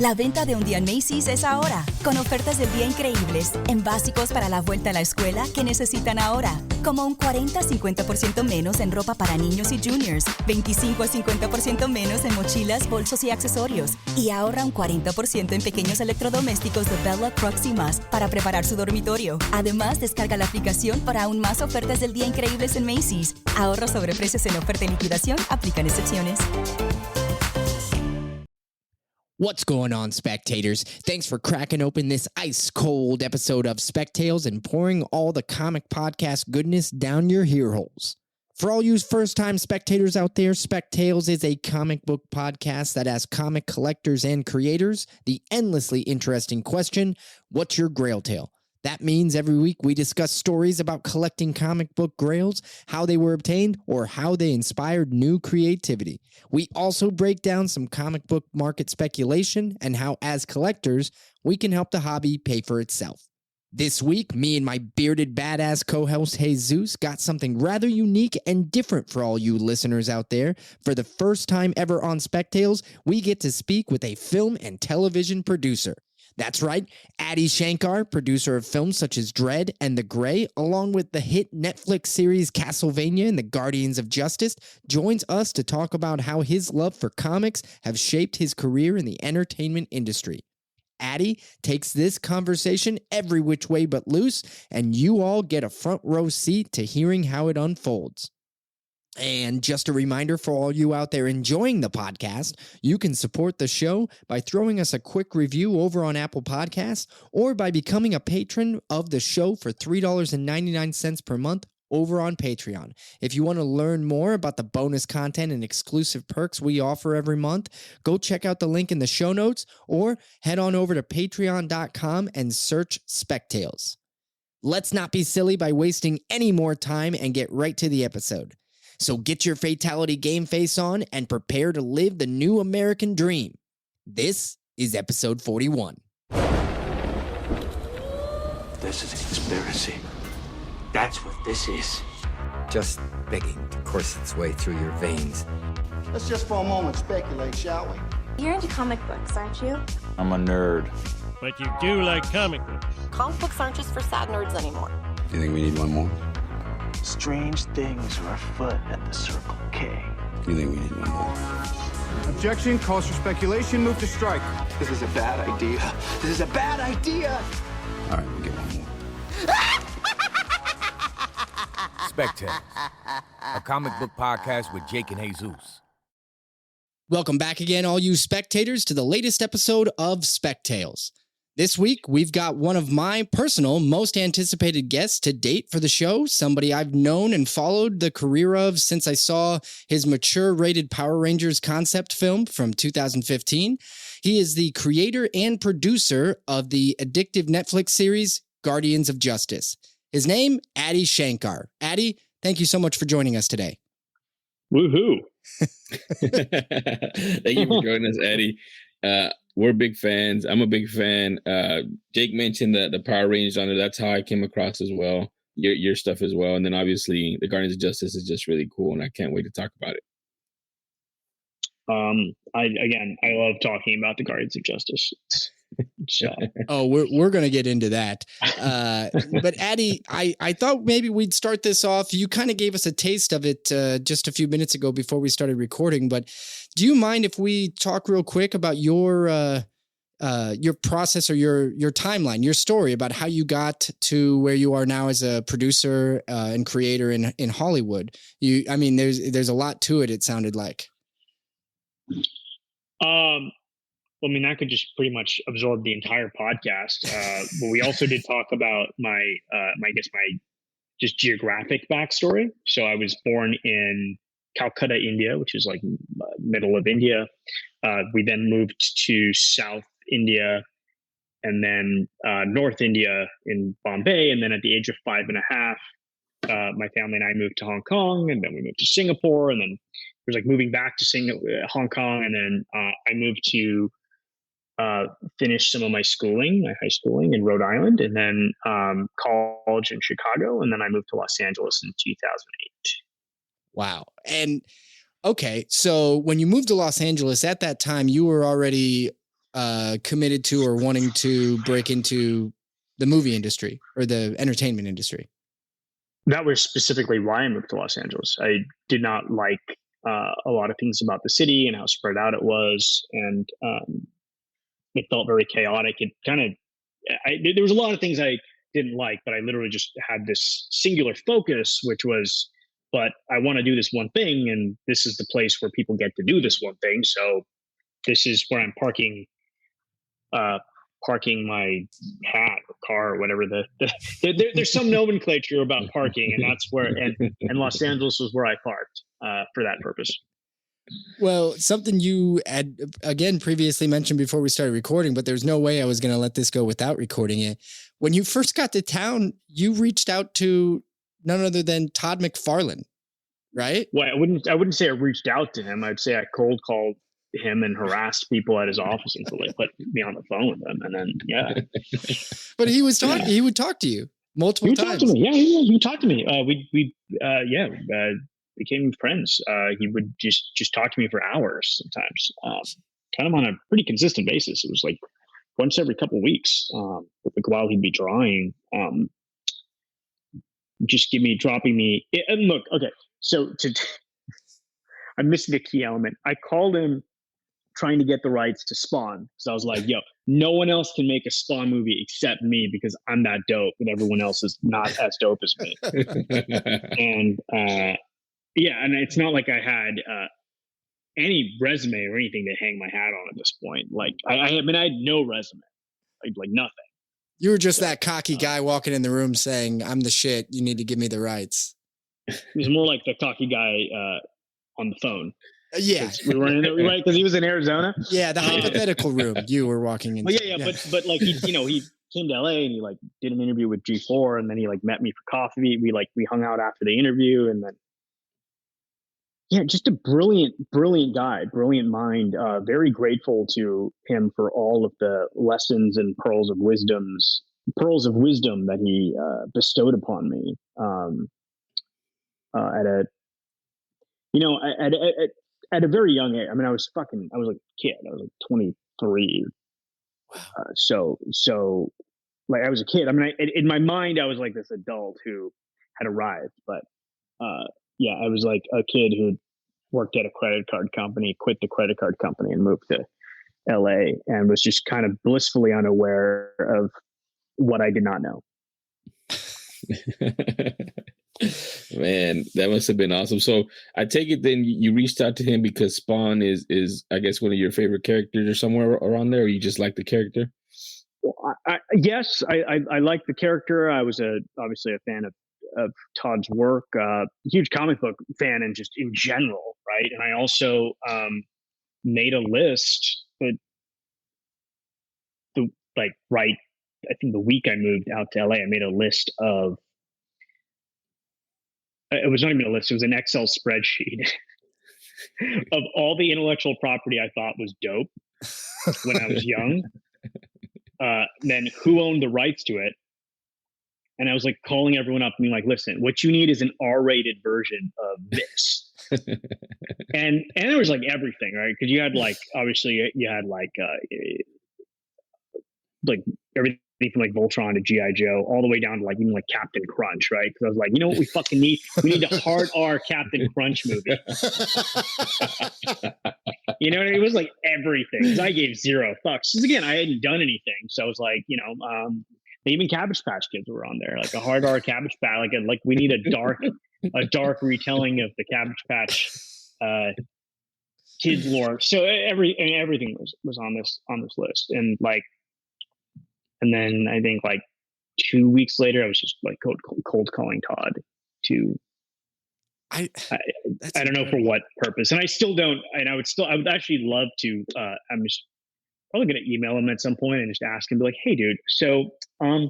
La venta de un día en Macy's es ahora, con ofertas del día increíbles en básicos para la vuelta a la escuela que necesitan ahora, como un 40-50% menos en ropa para niños y juniors, 25-50% menos en mochilas, bolsos y accesorios, y ahorra un 40% en pequeños electrodomésticos de Bella, Crocs y más para preparar su dormitorio. Además, descarga la aplicación para aún más ofertas del día increíbles en Macy's. Ahorro sobre precios en oferta y liquidación, aplican excepciones. What's going on, spectators? Thanks for cracking open this ice-cold episode of Spec Tales and pouring all the comic podcast goodness down your ear holes. For all you first-time spectators out there, Spec Tales is a comic book podcast that asks comic collectors and creators the endlessly interesting question, what's your grail tale? That means every week we discuss stories about collecting comic book grails, how they were obtained, or how they inspired new creativity. We also break down some comic book market speculation and how, as collectors, we can help the hobby pay for itself. This week, me and my bearded badass co-host Jesus got something rather unique and different for all you listeners out there. For the first time ever on Spec Tales, we get to speak with a film and television producer. That's right, Adi Shankar, producer of films such as Dread and The Grey, along with the hit Netflix series Castlevania and the Guardians of Justice, joins us to talk about how his love for comics have shaped his career in the entertainment industry. Adi takes this conversation every which way but loose, and you all get a front row seat to hearing how it unfolds. And just a reminder for all you out there enjoying the podcast, you can support the show by throwing us a quick review over on Apple Podcasts or by becoming a patron of the show for $3.99 per month over on Patreon. If you want to learn more about the bonus content and exclusive perks we offer every month, go check out the link in the show notes or head on over to patreon.com and search Spec Tales. Let's not be silly by wasting any more time and get right to the episode. So get your Fatality game face on and prepare to live the new American dream. This is episode 41. This is a conspiracy. That's what this is. Just begging to course its way through your veins. Let's just for a moment speculate, shall we? You're into comic books, aren't you? I'm a nerd. But you do like comic books. Comic books aren't just for sad nerds anymore. You think we need one more? Strange things are afoot at the Circle K. You think we need one more? Objection, calls for speculation, move to strike. This is a bad idea. This is a bad idea. All right, we'll get one more. Spec Tales, a comic book podcast with Jake and Jesus. Welcome back again, all you spectators, to the latest episode of Spec Tales. This week, we've got one of my personal most anticipated guests to date for the show, somebody I've known and followed the career of since I saw his mature-rated Power Rangers concept film from 2015. He is the creator and producer of the addictive Netflix series Guardians of Justice. His name, Adi Shankar. Adi, thank you so much for joining us today. Woohoo! Thank you for joining us, Adi. We're big fans. I'm a big fan. Jake mentioned the Power Rangers on it. That's how I came across as well. Your stuff as well. And then obviously the Guardians of Justice is just really cool, and I can't wait to talk about it. I love talking about the Guardians of Justice. So. Oh, we're going to get into that. But Adi, I thought maybe we'd start this off. You kind of gave us a taste of it just a few minutes ago before we started recording, but do you mind if we talk real quick about your process or your timeline, your story about how you got to where you are now as a producer and creator in Hollywood? There's a lot to it. It sounded like. I could just pretty much absorb the entire podcast. But we also did talk about my just geographic backstory. So I was born in Calcutta, India, which is like middle of India. We then moved to South India and then North India in Bombay. And then at the age of 5.5, my family and I moved to Hong Kong, and then we moved to Singapore, and then it was like moving back to Hong Kong. And then I moved to finish some of my high schooling in Rhode Island, and then college in Chicago. And then I moved to Los Angeles in 2008. Wow. And okay, so when you moved to Los Angeles at that time, you were already committed to or wanting to break into the movie industry or the entertainment industry? That was specifically why I moved to Los Angeles. I did not like a lot of things about the city and how spread out it was, and it felt very chaotic. It kind of, there was a lot of things I didn't like, but I literally just had this singular focus, which was, but I want to do this one thing, and this is the place where people get to do this one thing. So this is where I'm parking my hat or car or whatever. There's some nomenclature about parking, and that's where, and Los Angeles was where I parked for that purpose. Well, something you had again previously mentioned before we started recording, but there's no way I was going to let this go without recording it. When you first got to town, you reached out to none other than Todd McFarlane, right? Well, I wouldn't say I reached out to him. I'd say I cold called him and harassed people at his office until they put me on the phone with him, and then But he was talking. He would talk to you multiple times. Talk to me. Yeah, he would talk to me. We became friends. He would just talk to me for hours sometimes, kind of on a pretty consistent basis. It was like once every couple of weeks. Like while he'd be drawing, just dropping me. And look, okay, so I'm missing a key element. I called him trying to get the rights to Spawn. So I was like, yo, no one else can make a Spawn movie except me because I'm that dope and everyone else is not as dope as me. And and it's not like I had any resume or anything to hang my hat on at this point. Like I had no resume, like nothing. You were just that cocky guy walking in the room saying, I'm the shit. You need to give me the rights. It was more like the cocky guy on the phone. Yeah, we were in there, right? Because he was in Arizona. Yeah, the hypothetical room you were walking into. Well, yeah. But like he came to LA and he like did an interview with G4, and then he like met me for coffee. We hung out after the interview, and then just a brilliant guy, brilliant mind. Very grateful to him for all of the lessons and pearls of wisdom that he bestowed upon me. At a very young age. I mean, I was like a kid. I was like 23. Wow. So like I was a kid. I mean, in my mind, I was like this adult who had arrived, but I was like a kid who worked at a credit card company, quit the credit card company and moved to LA and was just kind of blissfully unaware of what I did not know. Man, that must have been awesome. So I take it then you reached out to him because Spawn is I guess one of your favorite characters or somewhere around there, or you just like the character? Well, yes, I like the character. I was obviously a fan of Todd's work, huge comic book fan and just in general, right? And I also made a list, but I think the week I moved out to LA, I made a list of. It was not even a list; it was an Excel spreadsheet of all the intellectual property I thought was dope when I was young. Then who owned the rights to it? And I was like calling everyone up and being like, listen, what you need is an R-rated version of this. and there was like everything, right? Because you had like, obviously you had like everything from like Voltron to G.I. Joe, all the way down to like even like Captain Crunch, right? Because I was like, you know what we fucking need? We need a hard R Captain Crunch movie. You know, it was like everything. Because I gave zero fucks. Because again, I hadn't done anything, so I was like, even Cabbage Patch Kids were on there, like a hard R Cabbage Patch. Like we need a dark retelling of the Cabbage Patch kids lore. So everything was on this list, and then I think like 2 weeks later, I was just like cold calling Todd to. I don't know for what purpose, and I still don't. And I would actually love to. I'm just probably going to email him at some point and just ask him, be like, "Hey, dude, so I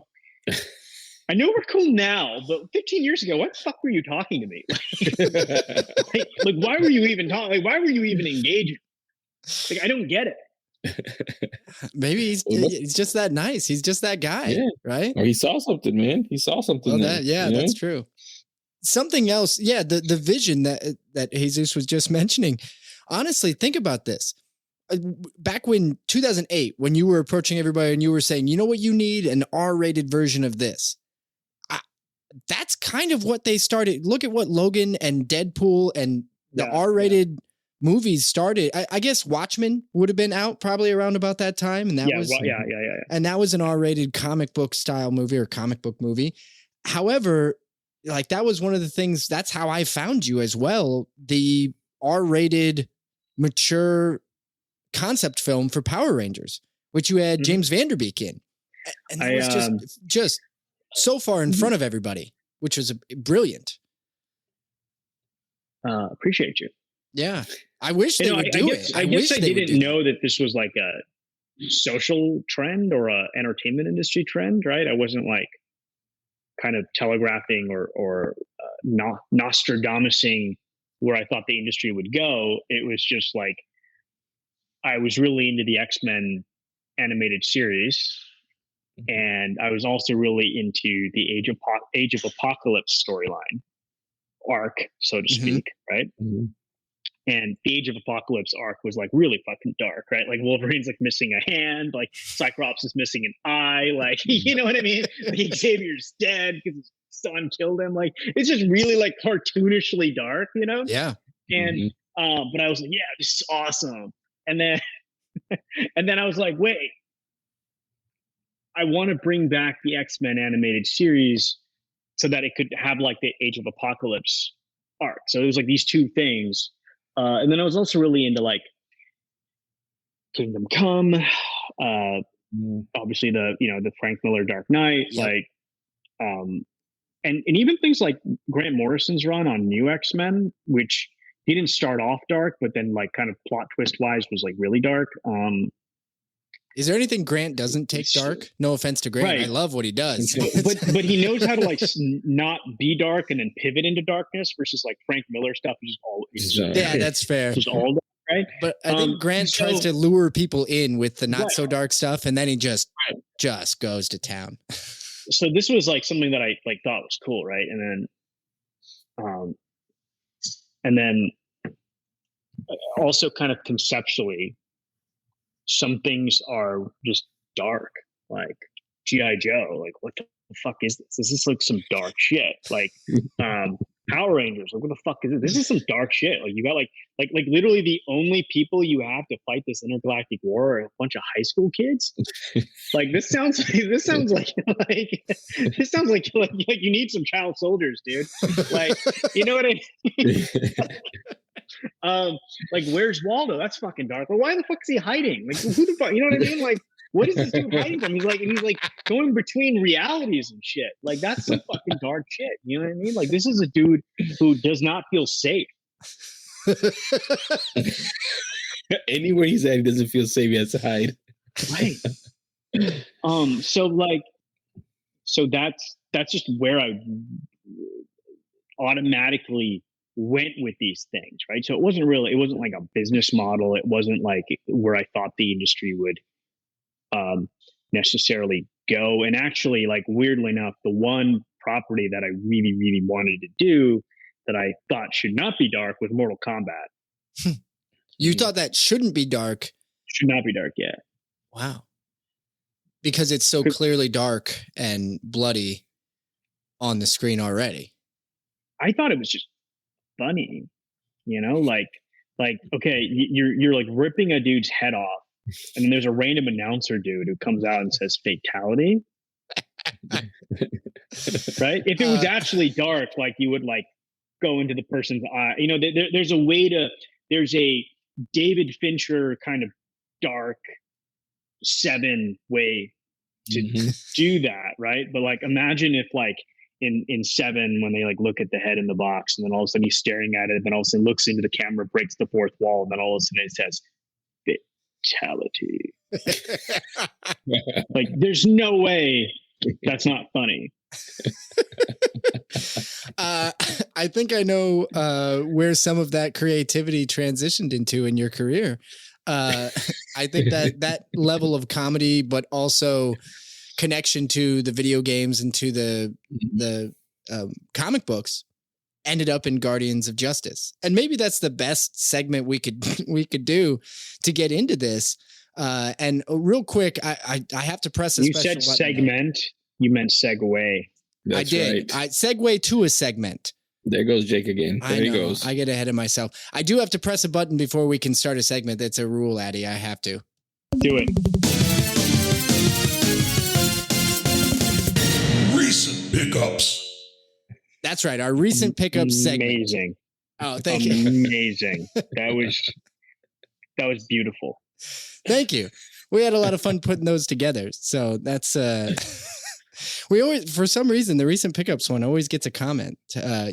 know we're cool now, but 15 years ago, what the fuck were you talking to me? like why were you even talking? Like, why were you even engaging? Like, I don't get it." Maybe he's just that nice. He's just that guy, right? Or he saw something, man. He saw something. Well, that's true. Something else, the vision that Jesus was just mentioning. Honestly, think about this. back when 2008, when you were approaching everybody and you were saying, you know what you need? An R-rated version of this. That's kind of what they started. Look at what Logan and Deadpool and the R-rated movies started. I guess Watchmen would have been out probably around about that time. And that and that was an R-rated comic book style movie or comic book movie. However, like that was one of the things, that's how I found you as well. The R-rated mature concept film for Power Rangers, which you had James Vanderbeek in. And that was just so far in front of everybody, which was brilliant. Appreciate you. Yeah. I wish they would do it. I guess I didn't know that this was like a social trend or a entertainment industry trend, right? I wasn't like kind of telegraphing or Nostradamusing where I thought the industry would go. It was just like, I was really into the X-Men animated series. And I was also really into the Age of Apocalypse storyline arc, so to speak, right? And the Age of Apocalypse arc was like really fucking dark, right? Like Wolverine's like missing a hand, like Cyclops is missing an eye, like you know what I mean? Like Xavier's dead because his son killed him. Like it's just really like cartoonishly dark, you know? Yeah. And but I was like, yeah, this is awesome. And then and then I was like, wait. I want to bring back the X-Men animated series so that it could have like the Age of Apocalypse arc. So it was like these two things. And then I was also really into like Kingdom Come, obviously the Frank Miller Dark Knight, like, and even things like Grant Morrison's run on New X-Men, which he didn't start off dark, but then like kind of plot twist wise was like really dark. Is there anything Grant doesn't take dark? No offense to Grant. Right. I love what he does. but he knows how to like not be dark and then pivot into darkness versus like Frank Miller stuff is just all that's fair. Just all dark, right? But I think Grant tries to lure people in with the not so dark stuff, and then he just goes to town. So this was like something that I like thought was cool, right? And then also kind of conceptually, some things are just dark, like G.I. Joe. Like, what the fuck is this? This is like some dark shit. Like, Power Rangers. Like, what the fuck is it? This is some dark shit. Like, you got like literally the only people you have to fight this intergalactic war are a bunch of high school kids. Like, this sounds like you need some child soldiers, dude. Like, you know what I mean? Like, where's Waldo? That's fucking dark. Well, why the fuck is he hiding? Like, who the fuck? You know what I mean? Like, what is this dude hiding from? He's like going between realities and shit. Like, that's some fucking dark shit. You know what I mean? Like, this is a dude who does not feel safe. Anywhere he's at, he doesn't feel safe. He has to hide. Right. So that's just where I automatically went with these things, right? So it wasn't like a business model. It wasn't like where I thought the industry would necessarily go. And actually, like, weirdly enough, the one property that I really, really wanted to do that I thought should not be dark was Mortal Kombat. You thought that shouldn't be dark? Should not be dark, yeah. Wow. Because it's so clearly dark and bloody on the screen already. I thought it was just funny, you know, like okay, you're like ripping a dude's head off, and then there's a random announcer dude who comes out and says fatality. Right? If it was actually dark, like, you would like go into the person's eye. You know, there's a David Fincher kind of dark 7 way to do that, right? But like, imagine if like in 7, when they like look at the head in the box, and then all of a sudden he's staring at it, and then all of a sudden looks into the camera, breaks the fourth wall, and then all of a sudden it says fatality. Like, there's no way that's not funny. I think I know where some of that creativity transitioned into in your career. I think that level of comedy, but also connection to the video games and to the comic books ended up in Guardians of Justice. And maybe that's the best segment we could do to get into this. And real quick, I have to press a you special said button. segment, you meant segue. I did. Right. I segue to a segment. There goes Jake again. There he goes. I get ahead of myself. I do have to press a button before we can start a segment. That's a rule, Addy. I have to. Do it. Recent pickups. That's right. Our recent pickups segment. Amazing. Oh, thank you. Amazing. That was beautiful. Thank you. We had a lot of fun putting those together. So that's we always, for some reason, the recent pickups one always gets a comment.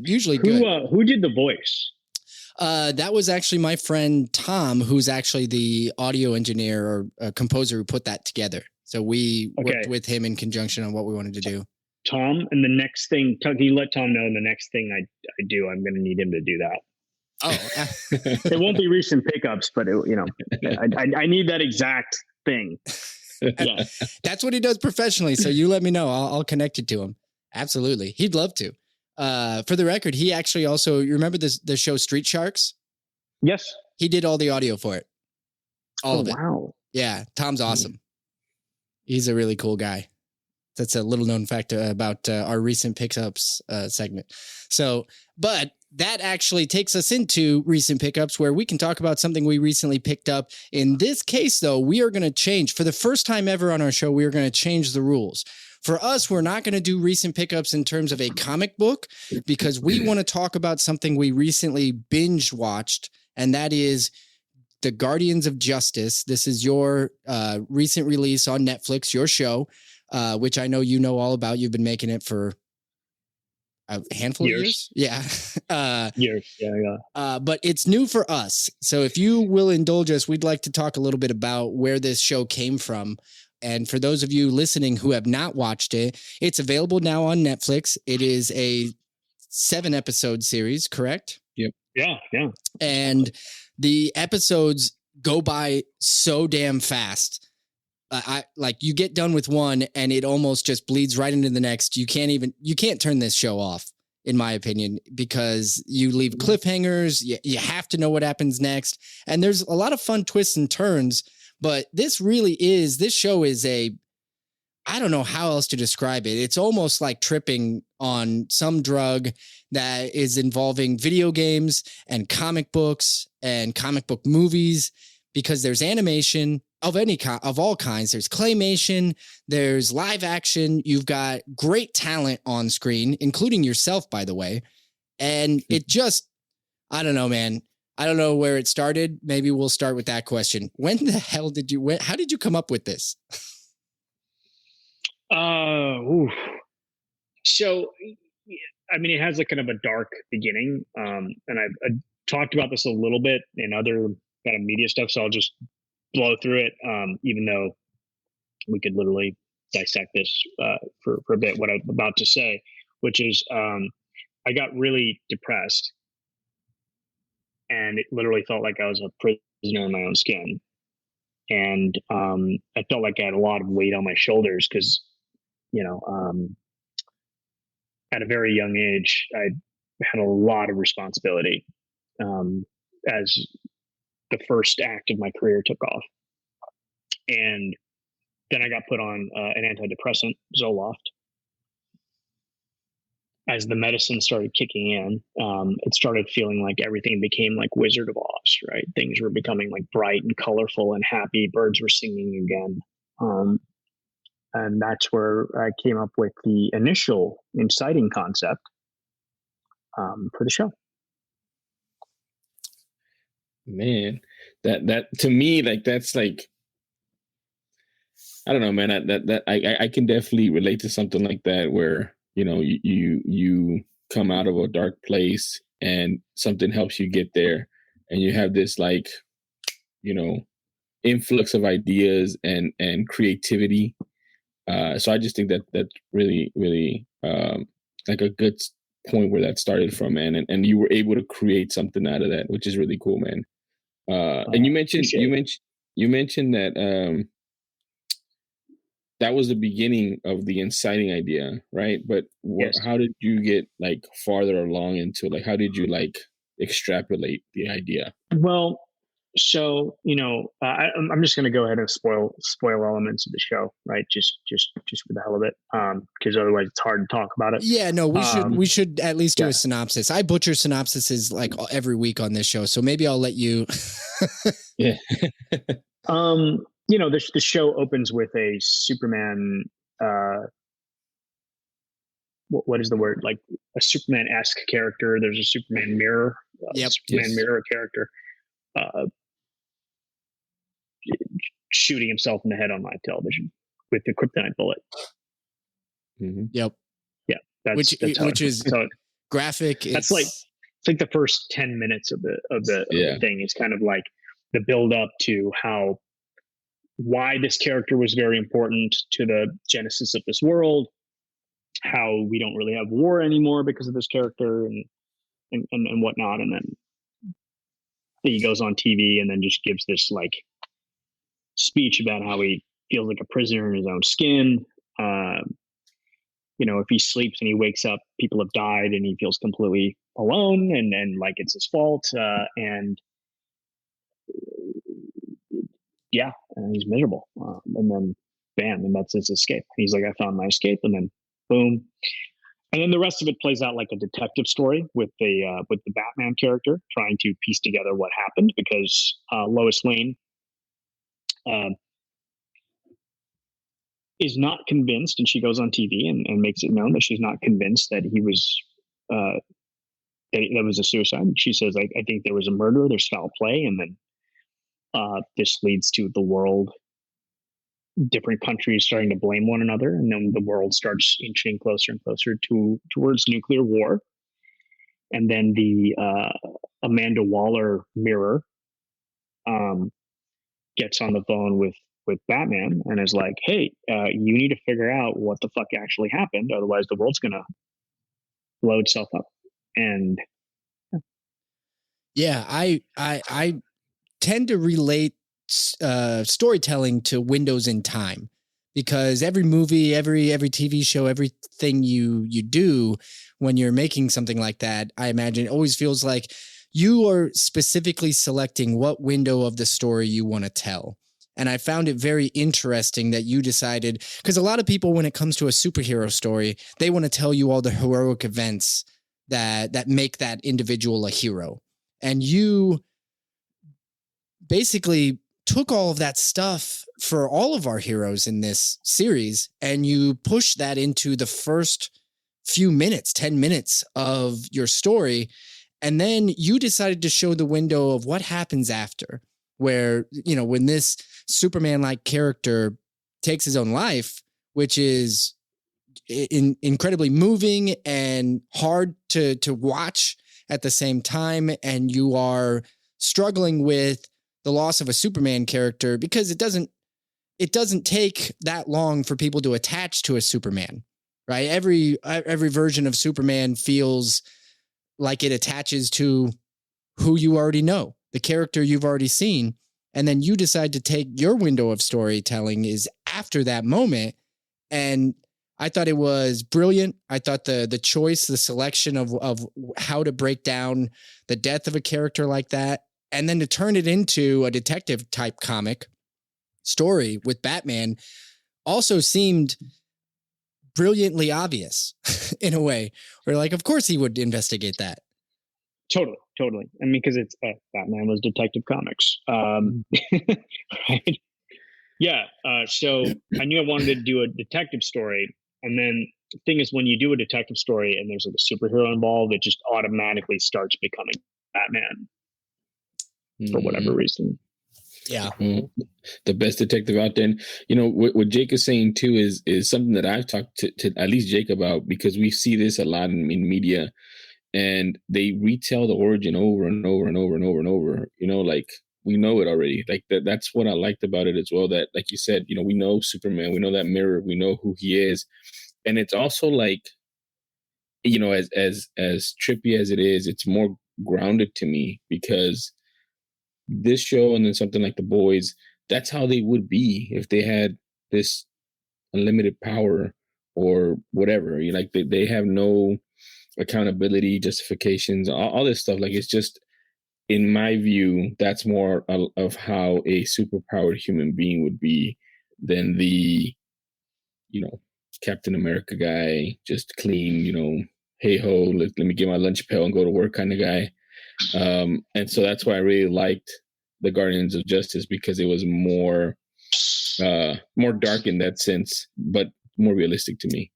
Usually good. Who did the voice? That was actually my friend Tom, who's actually the audio engineer or composer who put that together. So we worked with him in conjunction on what we wanted to do. Tom, and the next thing, can you let Tom know the next thing I do, I'm going to need him to do that. Oh, it won't be recent pickups, but I need that exact thing. Yeah. That's what he does professionally. So you let me know. I'll connect you to him. Absolutely. He'd love to. For the record, he actually also, you remember the show Street Sharks? Yes. He did all the audio for it. All of it. Wow. Yeah. Tom's awesome. He's a really cool guy. That's a little known fact about our recent pickups segment. So, but that actually takes us into recent pickups where we can talk about something we recently picked up. In this case, though, we are going to change. For the first time ever on our show, we are going to change the rules. For us, we're not going to do recent pickups in terms of a comic book because we want to talk about something we recently binge watched, and that is The Guardians of Justice. This is your recent release on Netflix, your show, which I know you know all about. You've been making it for a handful of years. Yeah. Years. Yeah. But it's new for us. So if you will indulge us, we'd like to talk a little bit about where this show came from. And for those of you listening who have not watched it, it's available now on Netflix. It is a 7-episode series, correct? Yep. Yeah. And the episodes go by so damn fast. I like you get done with one and it almost just bleeds right into the next. You can't turn this show off, in my opinion, because you leave cliffhangers. You have to know what happens next. And there's a lot of fun twists and turns, but this show is I don't know how else to describe it. It's almost like tripping on some drug that is involving video games and comic books and comic book movies, because there's animation of all kinds. There's claymation, there's live action. You've got great talent on screen, including yourself, by the way. And it just, I don't know, man. I don't know where it started. Maybe we'll start with that question. When the hell how did you come up with this? So, I mean, it has a kind of a dark beginning. And I've talked about this a little bit in other kind of media stuff. So I'll just blow through it, even though we could literally dissect this for a bit, what I'm about to say, which is I got really depressed, and it literally felt like I was a prisoner in my own skin. And I felt like I had a lot of weight on my shoulders because, at a very young age, I had a lot of responsibility as the first act of my career took off. And then I got put on an antidepressant, Zoloft. As the medicine started kicking in, it started feeling like everything became like Wizard of Oz, right? Things were becoming like bright and colorful and happy. Birds were singing again. And that's where I came up with the initial inciting concept for the show. Man, that to me, like, that's like, I don't know, man, that I can definitely relate to something like that, where, you come out of a dark place and something helps you get there, and you have this, like, influx of ideas and creativity. So I just think that's really, really like a good point where that started from, man. And you were able to create something out of that, which is really cool, man. And you mentioned that that was the beginning of the inciting idea, right? But Yes. how did you get like farther along into it? Like, how did you like extrapolate the idea? Well, so I'm just going to go ahead and spoil elements of the show, right? Just for the hell of it, because otherwise it's hard to talk about it. Yeah, no, we should at least do yeah. a synopsis. I butcher synopsises like every week on this show, so maybe I'll let you. Yeah. The show opens with a Superman. What is the word? Like a Superman-esque character. There's a Superman mirror. Superman mirror character. Shooting himself in the head on live television with the kryptonite bullet. Mm-hmm. Yep. Yeah, that's which is graphic. That's it's like the first 10 minutes of the thing is kind of like the build up to why this character was very important to the genesis of this world, how we don't really have war anymore because of this character and whatnot, and then he goes on TV and then just gives this like speech about how he feels like a prisoner in his own skin. If he sleeps and he wakes up, people have died and he feels completely alone and like it's his fault. And he's miserable. And then bam, and that's his escape. He's like, I found my escape, and then boom. And then the rest of it plays out like a detective story with the Batman character trying to piece together what happened, because Lois Lane is not convinced, and she goes on TV and makes it known that she's not convinced that he was that was a suicide. She says, I think there was a murder, there's foul play, and then this leads to the world, different countries starting to blame one another, and then the world starts inching closer and closer towards nuclear war. And then the Amanda Waller mirror gets on the phone with Batman and is like, hey, you need to figure out what the fuck actually happened, otherwise the world's gonna blow itself up. And I tend to relate storytelling to windows in time, because every movie, every TV show, everything you do when you're making something like that, I imagine it always feels like you are specifically selecting what window of the story you want to tell. And I found it very interesting that you decided, because a lot of people, when it comes to a superhero story, they want to tell you all the heroic events that make that individual a hero. And you basically took all of that stuff for all of our heroes in this series, and you pushed that into the first few minutes, 10 minutes of your story. And then you decided to show the window of what happens after, where, when this Superman-like character takes his own life, which is incredibly moving and hard to watch at the same time. And you are struggling with the loss of a Superman character, because it doesn't take that long for people to attach to a Superman, right? Every version of Superman feels like it attaches to who you already know, the character you've already seen. And then you decide to take your window of storytelling is after that moment. And I thought it was brilliant. I thought the choice, the selection of how to break down the death of a character like that, and then to turn it into a detective type comic story with Batman, also seemed brilliantly obvious in a way, where like, of course he would investigate that. Totally. I mean, because it's Batman was Detective Comics, right? Yeah. So I knew I wanted to do a detective story, and then the thing is, when you do a detective story and there's like a superhero involved, it just automatically starts becoming Batman for whatever reason. Yeah. The best detective out there. And, what Jake is saying too is something that I've talked to at least Jake about, because we see this a lot in media, and they retell the origin over and over and over and over and over, like we know it already. Like that's what I liked about it as well. That, like you said, we know Superman, we know that mirror, we know who he is. And it's also like, as trippy as it is, it's more grounded to me, because this show and then something like The Boys, that's how they would be if they had this unlimited power or whatever. You like they have no accountability, justifications, all this stuff. Like, it's just, in my view, that's more of how a superpowered human being would be than the, Captain America guy, just clean, hey ho, let me get my lunch pail and go to work kind of guy. And so that's why I really liked the Guardians of Justice, because it was more dark in that sense, but more realistic to me.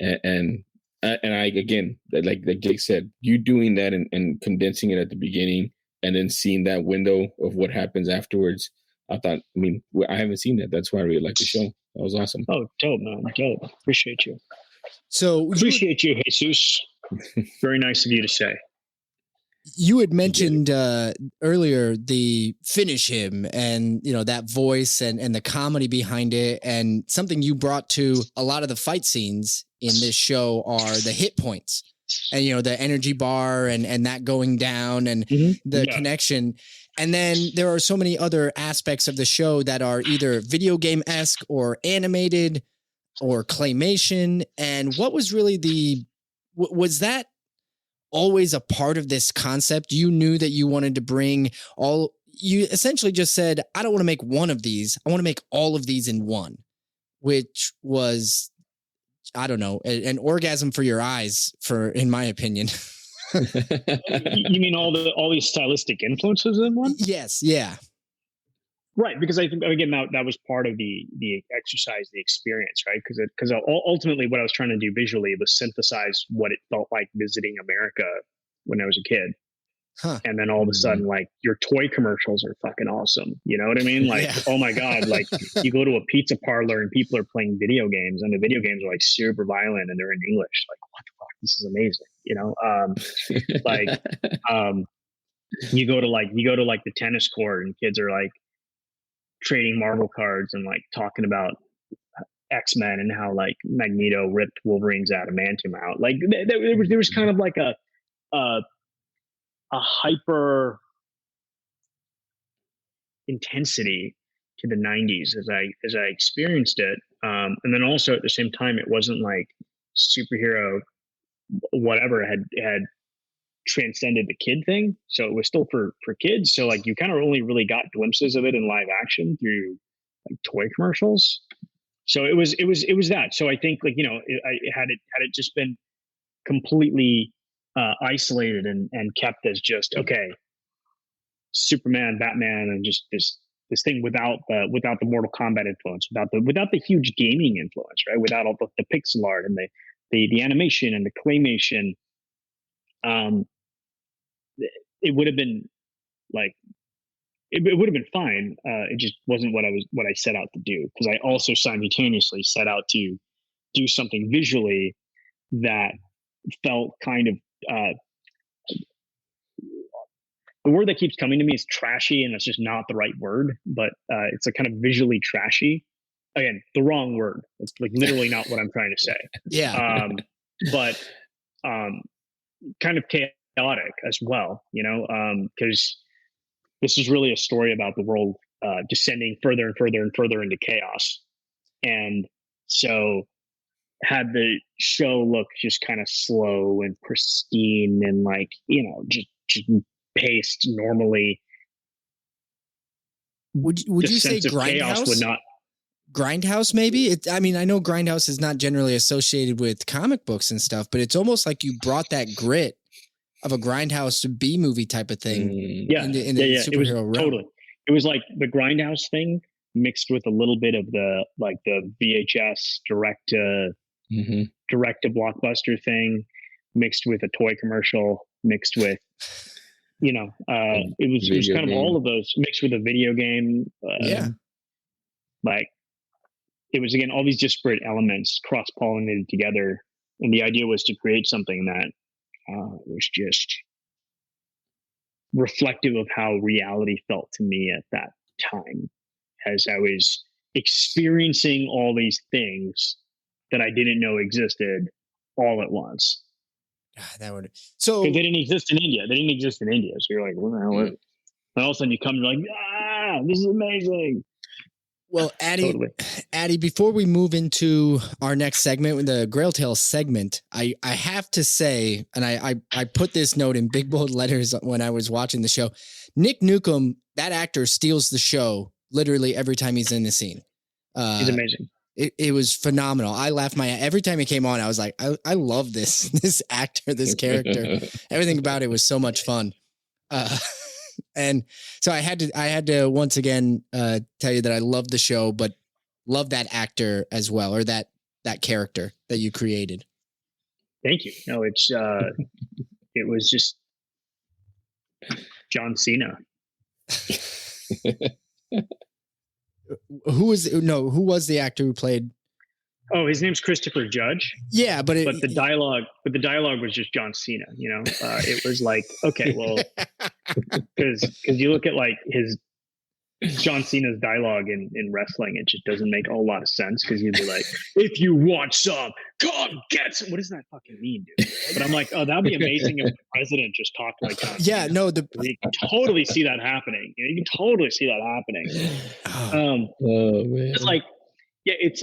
And I, again, like Jake said, you doing that and condensing it at the beginning and then seeing that window of what happens afterwards, I haven't seen that. That's why I really like the show. That was awesome. Oh, dope, man. Dope. Appreciate you. So Appreciate you, Jesus. Very nice of you to say. You had mentioned earlier the finish him and, that voice and the comedy behind it. And something you brought to a lot of the fight scenes in this show are the hit points and, the energy bar and that going down and the connection. And then there are so many other aspects of the show that are either video game-esque or animated or claymation. And what was really was that always a part of this concept? You knew that you wanted to bring you essentially just said, I don't want to make one of these. I want to make all of these in one, which was, I don't know, an orgasm for your eyes, in my opinion. You mean all these stylistic influences in one? Yes. Yeah. Right. Because I think, again, that was part of the exercise, the experience, right? Because ultimately what I was trying to do visually was synthesize what it felt like visiting America when I was a kid. Huh. And then all of a sudden, like, your toy commercials are fucking awesome. You know what I mean? Like, Oh my God, like you go to a pizza parlor and people are playing video games and the video games are like super violent and they're in English. Like, what the fuck? This is amazing. You go to the tennis court and kids are like trading marble cards and like talking about X-Men and how like Magneto ripped Wolverine's adamantium out. Like there was kind of like a hyper intensity to the 90s as I experienced it. And then also at the same time, it wasn't like superhero whatever had transcended the kid thing. So it was still for kids. So like you kind of only really got glimpses of it in live action through like toy commercials. So it was that. So I think like, had it just been completely isolated and kept as just, okay, Superman, Batman, and just this thing without the Mortal Kombat influence, without the huge gaming influence, right? Without all the pixel art and the animation and the claymation, it would have been like it would have been fine. It just wasn't what I set out to do, because I also simultaneously set out to do something visually that felt kind of the word that keeps coming to me is trashy, and that's just not the right word, but it's a kind of visually trashy. Again, the wrong word. It's like literally not what I'm trying to say. Yeah. But kind of chaotic as well, because this is really a story about the world descending further and further and further into chaos. And so had the show look just kind of slow and pristine and like, just paced normally, would you say Grindhouse would not? Grindhouse, maybe? I know Grindhouse is not generally associated with comic books and stuff, but it's almost like you brought that grit of a Grindhouse B-movie type of thing into the superhero realm. Totally. It was like the Grindhouse thing mixed with a little bit of the VHS direct to blockbuster thing, mixed with a toy commercial, mixed with it was kind of all of those mixed with a video game. Like it was, again, all these disparate elements cross-pollinated together, and the idea was to create something that was just reflective of how reality felt to me at that time, as I was experiencing all these things that I didn't know existed all at once. So they didn't exist in India. So you're like, what the hell is it? And all of a sudden you come, you're like, this is amazing. Well, Totally. Addie, before we move into our next segment, the Grail Tale segment, I have to say, and I put this note in big bold letters when I was watching the show. Nick Newcomb, that actor, steals the show literally every time he's in the scene. He's amazing. It was phenomenal. I laughed every time he came on. I was like, I love this actor, this character. Everything about it was so much fun. And so I had to once again tell you that I love the show, but love that actor as well, or that character that you created. Thank you. No, it's it was just John Cena. Who was the actor who played? Oh, his name's Christopher Judge. Yeah, but the dialogue was just John Cena. You know, it was like, okay, well, because you look at like his John Cena's dialogue in wrestling, it just doesn't make a whole lot of sense because you'd be like, if you want some, come get some. What does that fucking mean, dude? But I'm like, oh, that'd be amazing if the president just talked like John Cena. No, you can totally see that happening. You can totally see that happening. Oh man, it's like. Yeah, it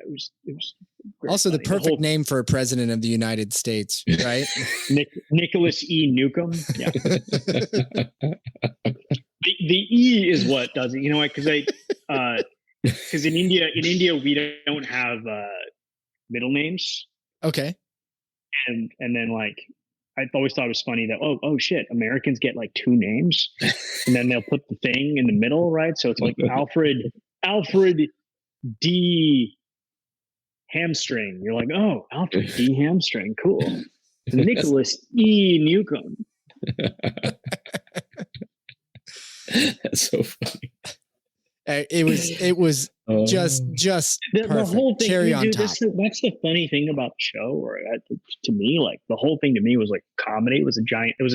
was also the perfect name for a president of the United States, right? Nicholas E. Newcomb. Yeah. the E is what does it. You know what? Because in India we don't have middle names. Okay. And then like I always thought it was funny that oh shit, Americans get like two names, and then they'll put the thing in the middle, right? So it's like Alfred D. Hamstring. You're like, oh, Alfred D. Hamstring, cool. Nicholas E. Newcomb. That's so funny. It was just the whole thing. Cherry on top. That's the funny thing about the show, or to me, like the whole thing to me was like comedy. It was a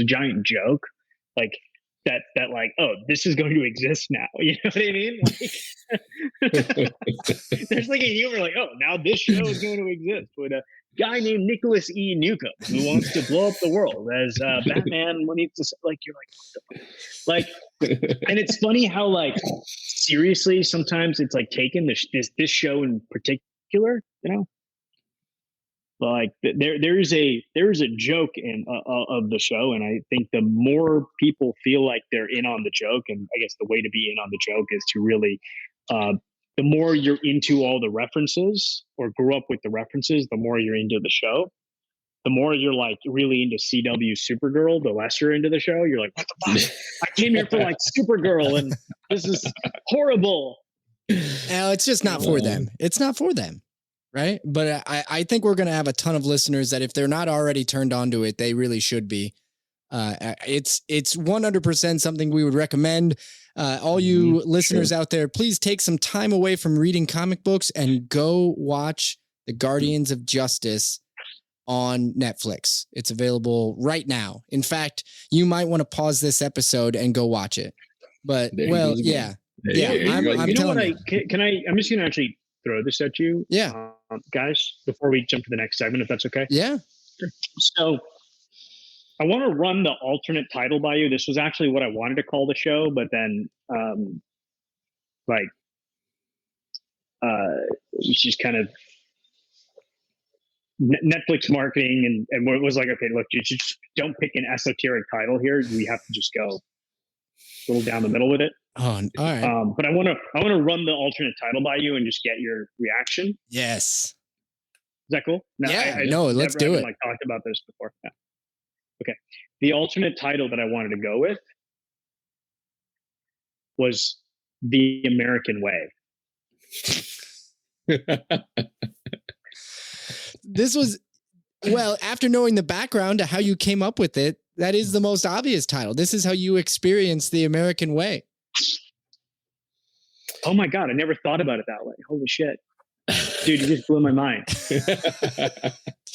giant joke, like. That like, oh, this is going to exist now. You know what I mean? Like, there's like a humor like, oh, now this show is going to exist with a guy named Nicholas E. Newcomb who wants to blow up the world as Batman when he's just like, you're like, what the fuck? Like, and it's funny how like seriously sometimes it's like taken this show in particular, you know. Like there is a joke of the show, and I think the more people feel like they're in on the joke, and I guess the way to be in on the joke is to really, the more you're into all the references or grew up with the references, the more you're into the show. The more you're like really into CW Supergirl, the less you're into the show. You're like, what the fuck? I came here for like Supergirl, and this is horrible. No, it's just not for them. It's not for them. Right. But I think we're going to have a ton of listeners that if they're not already turned on to it, they really should be. It's 100% something we would recommend. All you listeners out there, please take some time away from reading comic books and go watch The Guardians of Justice on Netflix. It's available right now. In fact, you might want to pause this episode and go watch it. But I'm telling you. I'm just going to actually throw this at you. Yeah. Guys, before we jump to the next segment, if that's okay. Yeah. So I want to run the alternate title by you. This was actually what I wanted to call the show, but then it's just kind of Netflix marketing and it was like, okay, look, you just don't pick an esoteric title here. We have to just go a little down the middle with it. Oh, all right. But I want to run the alternate title by you and just get your reaction. Yes. Is that cool? No, let's do it. Like talked about this before. Yeah. Okay. The alternate title that I wanted to go with was The American Way. This was, well, after knowing the background to how you came up with it, that is the most obvious title. This is how you experience the American way. Oh my God, I never thought about it that way. Holy shit. Dude, you just blew my mind.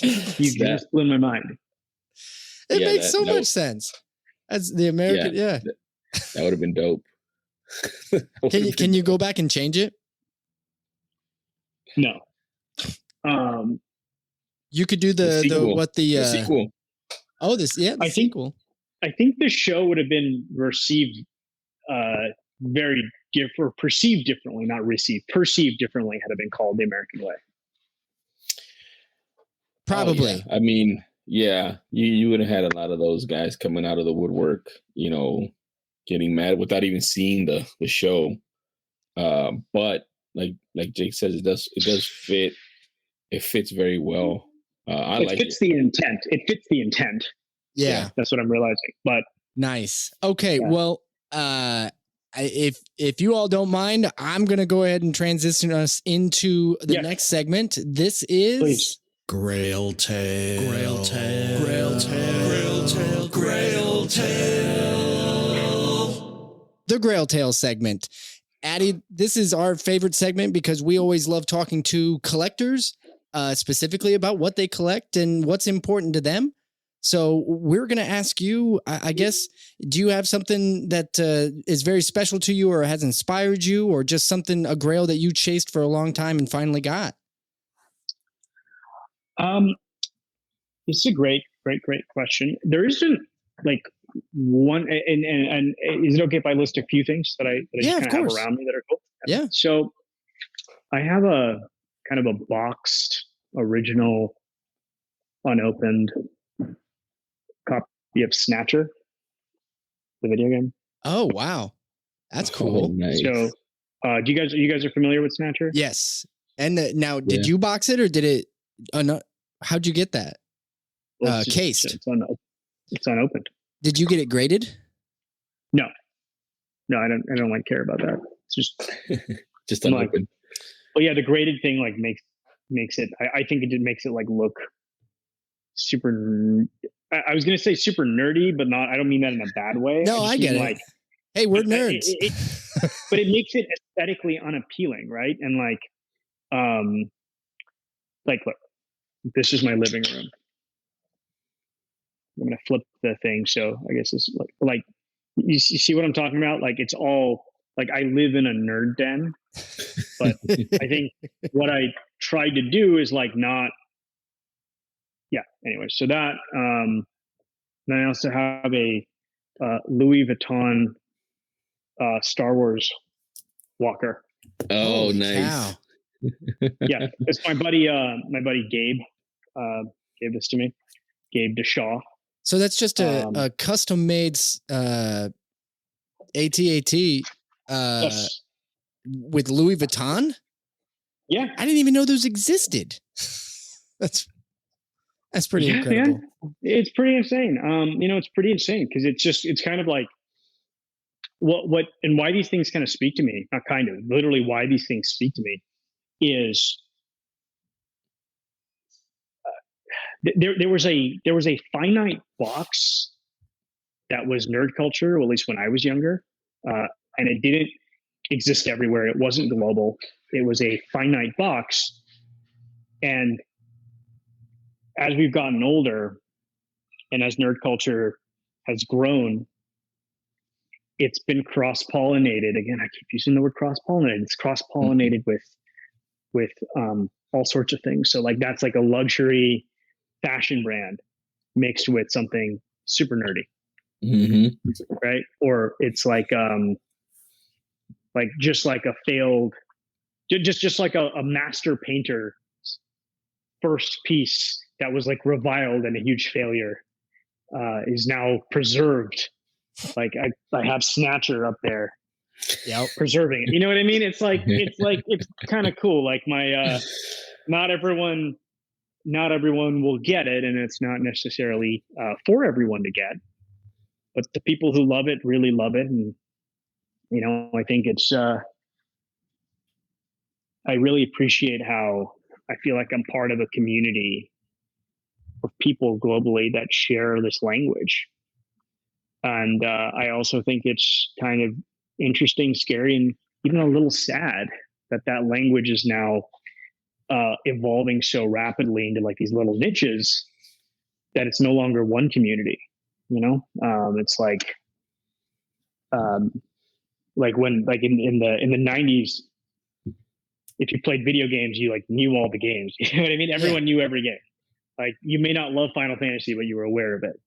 You just blew my mind. It makes so much sense. That's the American, That would have been dope. Can you go back and change it? No. You could do the sequel. Oh, sequel. I think the show would have been received very or perceived differently, not received, perceived differently had it been called the American way. Probably. Oh, yeah. I mean, yeah, you would have had a lot of those guys coming out of the woodwork, getting mad without even seeing the show. But like Jake says, it does fit. It fits very well. It fits the intent. It fits the intent. Yeah. That's what I'm realizing. But nice. Okay. Yeah. Well, if you all don't mind, I'm gonna go ahead and transition us into the next segment. This is Please. Grail Tale. Grail Tale. Grail Tale. Grail Tale. Grail Tale. The Grail Tale segment. Addie, this is our favorite segment because we always love talking to collectors, specifically about what they collect and what's important to them. So we're going to ask you, I guess, do you have something that is very special to you or has inspired you, or just a grail that you chased for a long time and finally got? It's a great question. There isn't like one, and is it okay if I list a few things that I just kind of have around me that are cool? Yeah. So I have a kind of a boxed, original, unopened copy of Snatcher, the video game. Oh wow, that's cool. Nice. So, you guys are familiar with Snatcher? Yes. And now, did you box it or did it? How'd you get that? Well, cased. It's unopened. Did you get it graded? No, I don't like care about that. It's just unopened. Well, yeah, the graded thing like makes it. I think it makes it like look super. I was gonna say super nerdy, but not. I don't mean that in a bad way. No, I get it. Like, hey, we're nerds. But it makes it aesthetically unappealing, right? And look, this is my living room. I'm gonna flip the thing, so I guess it's like you see what I'm talking about. Like it's all like I live in a nerd den, but I think what I tried to do is like not. Yeah. Anyway, so that. Then I also have a Louis Vuitton Star Wars walker. Oh, nice. Yeah, it's my buddy Gabe gave this to me. Gabe DeShaw. So that's just a custom made AT-AT yes. with Louis Vuitton. Yeah, I didn't even know those existed. That's pretty incredible. Man. It's pretty insane. It's pretty insane because it's kind of like what and why these things kind of speak to me. Not kind of, literally why these things speak to me is there was a finite box that was nerd culture, or at least when I was younger, and it didn't exist everywhere. It wasn't global. It was a finite box, and as we've gotten older and as nerd culture has grown, it's been cross-pollinated. Again, I keep using the word cross-pollinated. It's cross-pollinated with all sorts of things. So like that's like a luxury fashion brand mixed with something super nerdy. Mm-hmm. Right? Or it's like just like a failed, just like a master painter first piece that was like reviled and a huge failure is now preserved. Like I have Snatcher up there, preserving it. You know what I mean? It's kind of cool. Like my not everyone will get it, and it's not necessarily for everyone to get. But the people who love it really love it, and I think it's. I really appreciate how I feel like I'm part of a community of people globally that share this language. And I also think it's kind of interesting, scary, and even a little sad that language is now evolving so rapidly into like these little niches that it's no longer one community. It's like when in the 90s, if you played video games, you like knew all the games. You know what I mean? Everyone knew every game. Like you may not love Final Fantasy, but you were aware of it.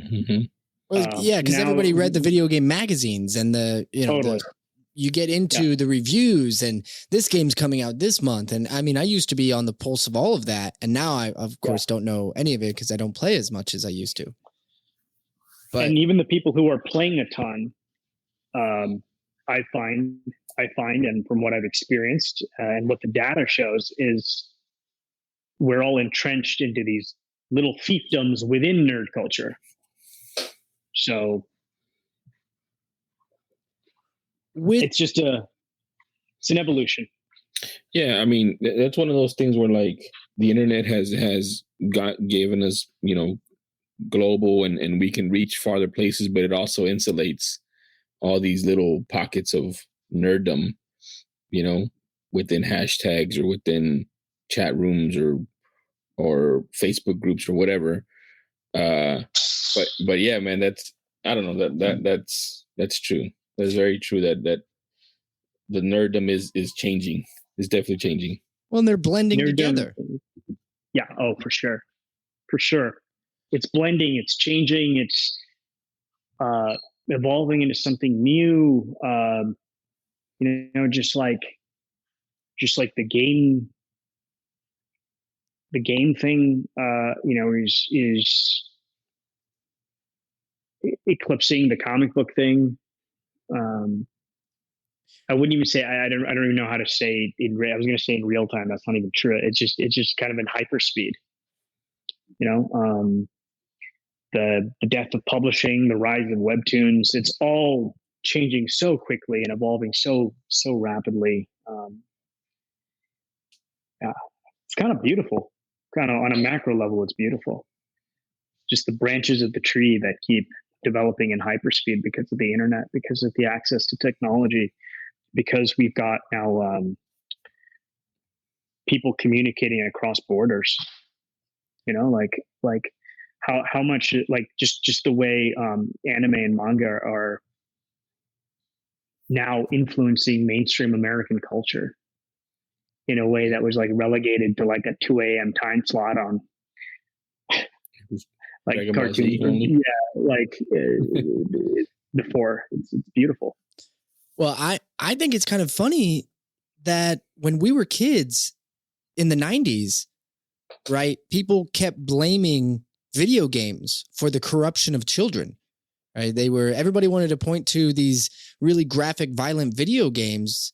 Mm-hmm. Well, because everybody read the video game magazines and the totally. you get into the reviews and this game's coming out this month. And I mean, I used to be on the pulse of all of that. And now I, of course, don't know any of it because I don't play as much as I used to. But, and even the people who are playing a ton, I find, and from what I've experienced and what the data shows is we're all entrenched into these little fiefdoms within nerd culture. So it's just it's an evolution. Yeah, I mean, that's one of those things where like the internet has given us, you know, global and we can reach farther places, but it also insulates all these little pockets of nerddom, you know, within hashtags or within chat rooms or Facebook groups or whatever. But yeah, man, I don't know, that's true. That's very true that the nerddom is changing. It's definitely changing. Well, and they're blending together. Yeah. Oh, for sure. For sure. It's blending, it's changing, it's evolving into something new. You know, just like the game thing, you know, is eclipsing the comic book thing. I wouldn't even say I don't even know how to say I was going to say in real time. That's not even true. It's just kind of in hyperspeed. You know, the death of publishing, the rise of webtoons. It's all changing so quickly and evolving so rapidly. Yeah, it's kind of beautiful. Kind of on a macro level, it's beautiful. Just the branches of the tree that keep developing in hyperspeed because of the internet, because of the access to technology, because we've got now people communicating across borders. You know, like how much, like just the way anime and manga are now influencing mainstream American culture in a way that was like relegated to like a 2 a.m. time slot on like cartoons. Yeah, like before. It's beautiful. Well, I think it's kind of funny that when we were kids in the 90s, right, people kept blaming video games for the corruption of children. Right? Everybody wanted to point to these really graphic, violent video games.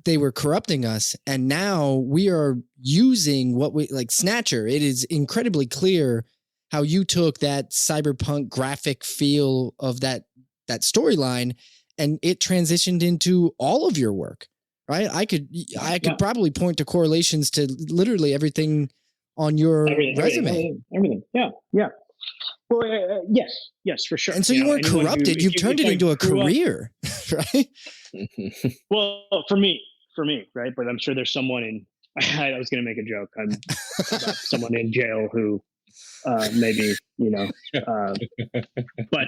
They were corrupting us. And now we are using what we like Snatcher. It is incredibly clear how you took that cyberpunk graphic feel of that storyline and it transitioned into all of your work, right? I could probably point to correlations to literally everything on your resume. Everything. Yeah. Well, yes, for sure. And so you weren't corrupted. You've turned it into a career, right? Well, for me, right? But I'm sure there's someone in. I was going to make a joke. I'm about someone in jail who maybe but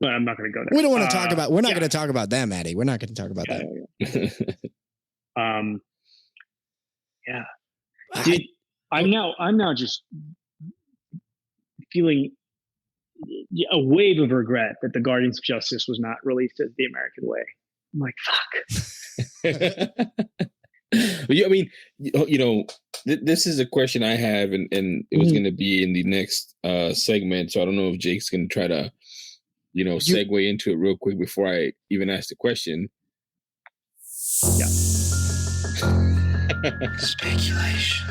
I'm not going to go there. We don't want to talk about. We're not going to talk about them, Addy. We're not going to talk about that. Yeah. Dude, I'm now just feeling a wave of regret that the Guardians of Justice was not released as the American way. I'm like, fuck. I mean, you know, this is a question I have, and it was going to be in the next segment. So I don't know if Jake's going to try to, you know, segue into it real quick before I even ask the question. Yeah. Speculation.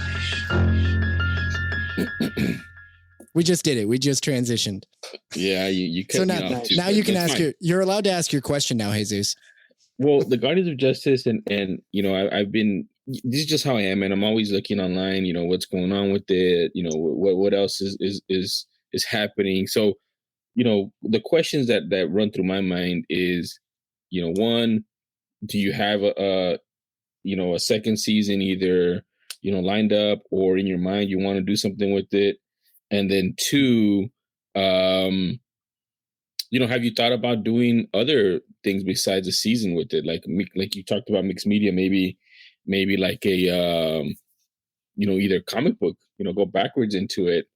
We just did it. We just transitioned. Yeah, you cut so me off too, now you can ask you're allowed to ask your question now, Jesus. Well, the Guardians of Justice and you know, I've been, this is just how I am, and I'm always looking online, you know, what's going on with it, you know, what else is happening. So, you know, the questions that run through my mind is, you know, one, do you have a second season either, you know, lined up or in your mind you want to do something with it? And then two, you know, have you thought about doing other things besides a season with it? Like you talked about mixed media, maybe like a, you know, either comic book, you know, go backwards into it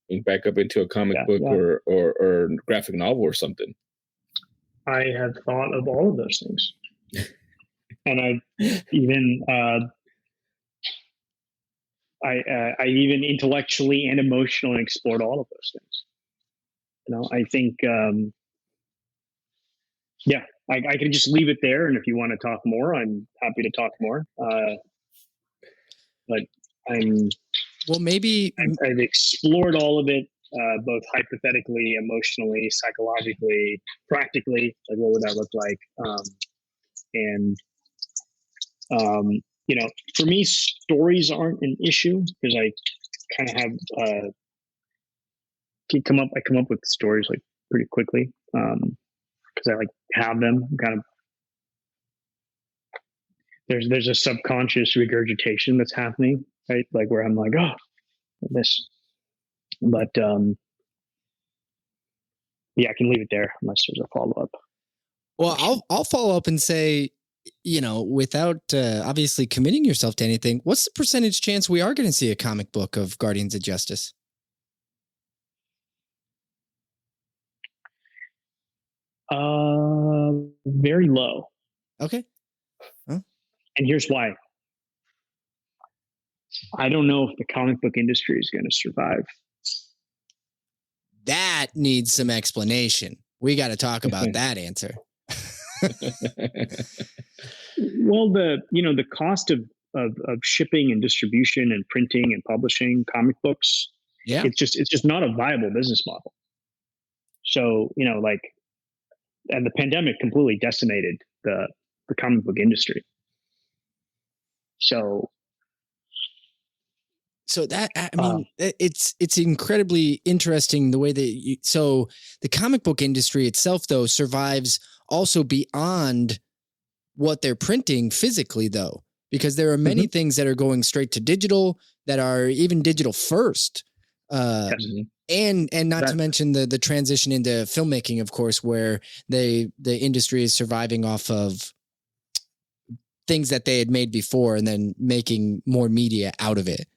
and back up into a comic book or graphic novel or something. I have thought of all of those things. And I even I even intellectually and emotionally explored all of those things. I think I can just leave it there, and if you want to talk more, I'm happy to talk more. But I've explored all of it, both hypothetically, emotionally, psychologically, practically. Like, what would that look like? For me, stories aren't an issue because I kind of have I come up with stories like pretty quickly because I like have them kind of. There's a subconscious regurgitation that's happening, right? Like where I'm like, oh, this, but I can leave it there unless there's a follow up. Well, I'll follow up and say, without obviously committing yourself to anything, what's the percentage chance we are going to see a comic book of Guardians of Justice? Very low. Okay. Huh? And here's why. I don't know if the comic book industry is going to survive. That needs some explanation. We got to talk about that answer. Well, the cost of shipping and distribution and printing and publishing comic books, it's just not a viable business model. So, and the pandemic completely decimated the comic book industry. So that, I mean, it's incredibly interesting the way that so the comic book industry itself, though, survives also beyond what they're printing physically, though, because there are many things that are going straight to digital that are even digital first. And not to mention the transition into filmmaking, of course, where the industry is surviving off of things that they had made before and then making more media out of it.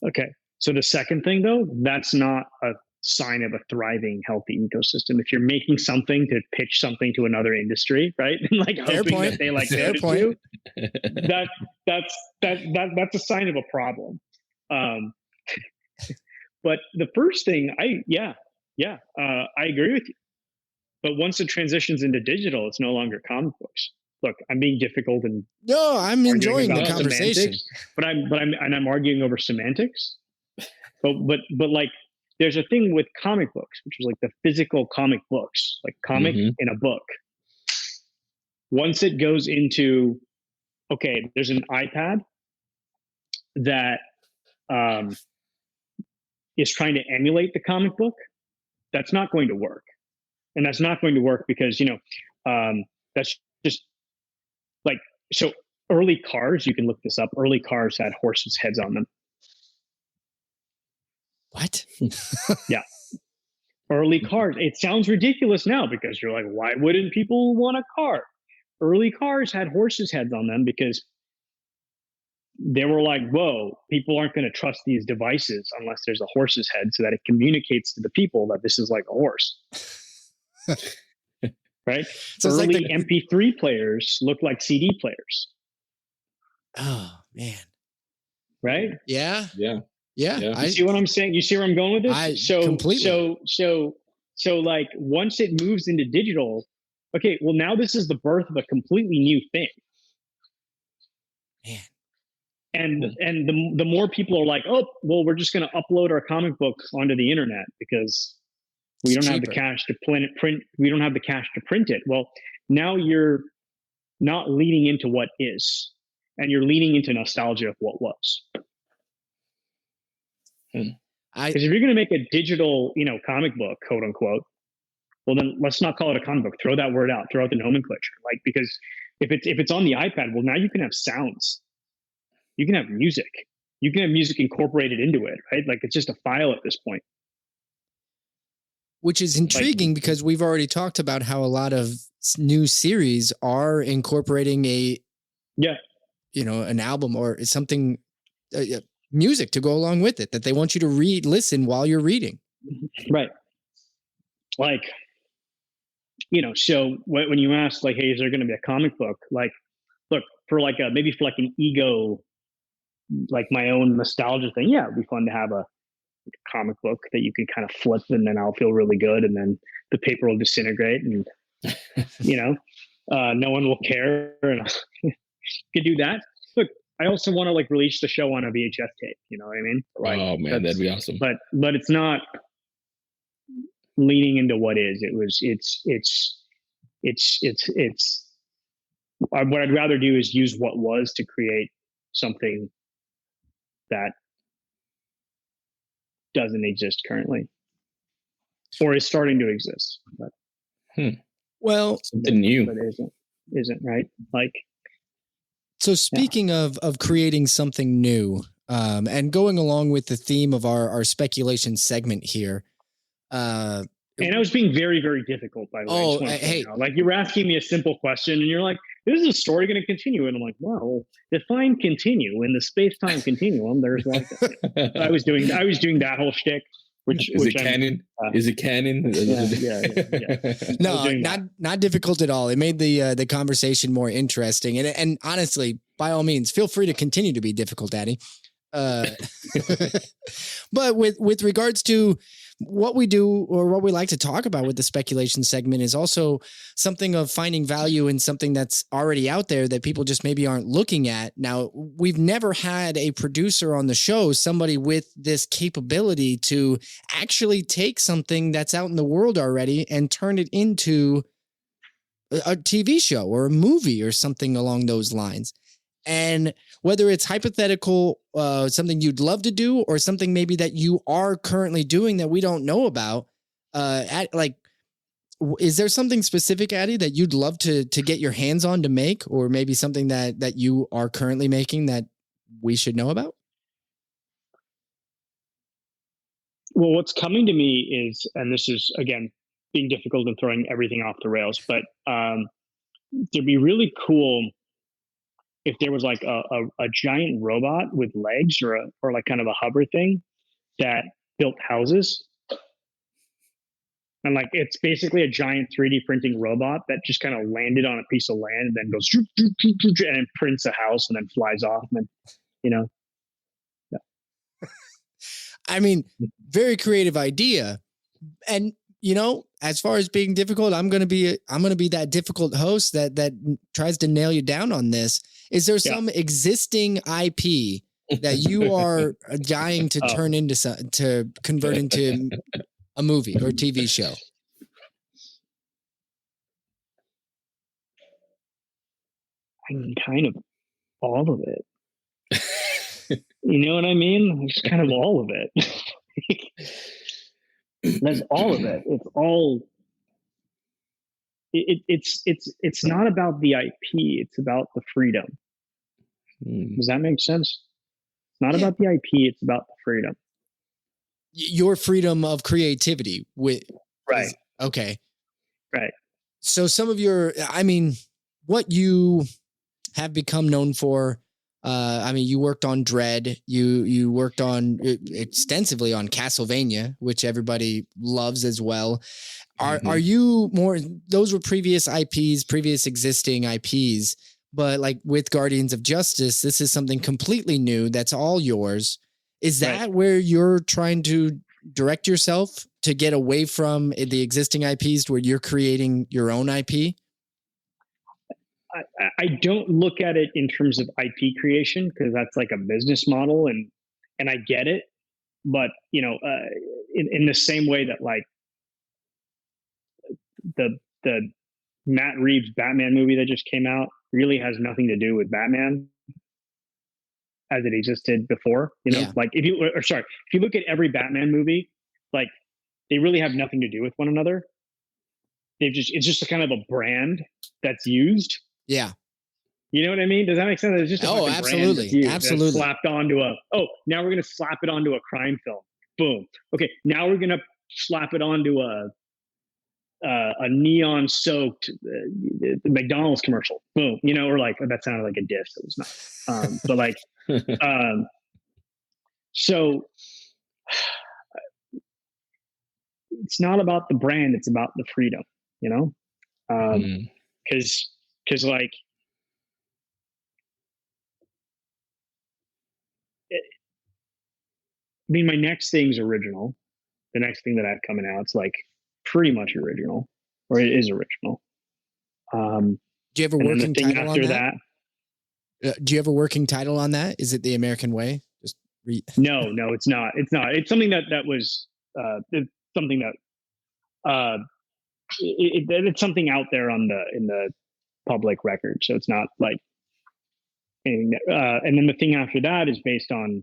Okay. So the second thing, though, that's not a sign of a thriving, healthy ecosystem. If you're making something to pitch something to another industry, right? Like hoping that they like notice you, that's a sign of a problem. But the first thing, I agree with you. But once it transitions into digital, it's no longer comic books. Look, I'm being difficult and I'm enjoying the conversation. But I'm arguing over semantics. But like there's a thing with comic books, which is like the physical comic books, like comic in a book. Once it goes into there's an iPad that is trying to emulate the comic book. That's not going to work. And that's not going to work because, that's just like, so early cars, you can look this up. Early cars had horses' heads on them. What? Yeah. Early cars. It sounds ridiculous now because you're like, why wouldn't people want a car? Early cars had horses' heads on them because they were like, whoa, people aren't going to trust these devices unless there's a horse's head so that it communicates to the people that this is like a horse. Right? So early like MP3 players look like CD players. Oh, man. Right? Yeah. You see what I'm saying? You see where I'm going with this? Completely. So like once it moves into digital, okay, well now this is the birth of a completely new thing. Man. And the more people are like, oh, well, we're just going to upload our comic book onto the internet because we don't have the cash to print. We don't have the cash to print it. Well, now you're not leaning into what is, and you're leaning into nostalgia of what was. Because if you're going to make a digital, comic book, quote unquote, well, then let's not call it a comic book. Throw that word out. Throw out the nomenclature. Like, because if it's on the iPad, well, now you can have sounds. You can have music. You can have music incorporated into it, right? Like it's just a file at this point. Which is intriguing because we've already talked about how a lot of new series are incorporating an album or something, music to go along with it that they want you to listen while you're reading. Right. Like So when you ask like, hey, is there going to be a comic book? Like, look, for like maybe for like an ego, like my own nostalgia thing. Yeah, it'd be fun to have a comic book that you can kind of flip, and then I'll feel really good, and then the paper will disintegrate, and no one will care, and you could do that. Look, I also want to like release the show on a VHS tape. You know what I mean? Like, oh man, that'd be awesome. But it's not leaning into what is. What I'd rather do is use what was to create something that doesn't exist currently, or is starting to exist. But, well, something new, but isn't right. Like, so speaking of creating something new, and going along with the theme of our speculation segment here, and I was being very, very difficult, by the way. Oh, hey, like you were asking me a simple question, and you're like, "Is the story going to continue?" And I'm like, "Well, define continue in the space-time continuum." There's like, I was doing that whole shtick. Is it canon? Is it canon? Yeah. No, not difficult at all. It made the conversation more interesting, and honestly, by all means, feel free to continue to be difficult, Daddy. But with regards to what we do or what we like to talk about with the speculation segment is also something of finding value in something that's already out there that people just maybe aren't looking at. Now, we've never had a producer on the show, somebody with this capability to actually take something that's out in the world already and turn it into a TV show or a movie or something along those lines. And whether it's hypothetical, something you'd love to do, or something maybe that you are currently doing that we don't know about, is there something specific, Addy, that you'd love to get your hands on to make, or maybe something that you are currently making that we should know about? Well, what's coming to me is, and this is again being difficult and throwing everything off the rails, but it'd be really cool if there was like a giant robot with legs, or like kind of a hover thing that built houses. And like, it's basically a giant 3D printing robot that just kind of landed on a piece of land and then goes and then prints a house and then flies off. And then, Yeah. I mean, very creative idea. And, as far as being difficult, I'm going to be that difficult host that tries to nail you down on this. Is there some existing IP that you are dying to turn into to convert into a movie or TV show? I mean, kind of all of it. You know what I mean? It's kind of all of it. That's all of it. It's all. It's not about the IP. It's about the freedom. Does that make sense? It's not about the IP. It's about the freedom. Your freedom of creativity. Right. Okay. Right. So some of what you have become known for. You worked on Dread. You worked on extensively on Castlevania, which everybody loves as well. Are you more? Those were previous IPs, previous existing IPs, but like with Guardians of Justice, this is something completely new. That's all yours. Is that where you're trying to direct yourself to get away from the existing IPs, to where you're creating your own IP? I don't look at it in terms of IP creation, because that's like a business model, and I get it. But in the same way that like the Matt Reeves Batman movie that just came out really has nothing to do with Batman as it existed before. Like if you look at every Batman movie, like they really have nothing to do with one another. It's just a kind of a brand that's used. Yeah. You know what I mean? Does that make sense? It's just absolutely. Absolutely. Slapped onto now we're going to slap it onto a crime film. Boom. Okay. Now we're going to slap it onto a neon soaked McDonald's commercial. Boom. Or like, that sounded like a diss. It was not. But like, so it's not about the brand. It's about the freedom, Because like, I mean, my next thing's original. The next thing that I have coming out, it's like pretty much original, or it is original. Do you have a and then working the thing title after on that? Do you have a working title on that? Is it The American Way? Just No, it's not. It's not. It's something that was it's something that it's something out there in the public record. So it's not like anything. And then the thing after that is based on.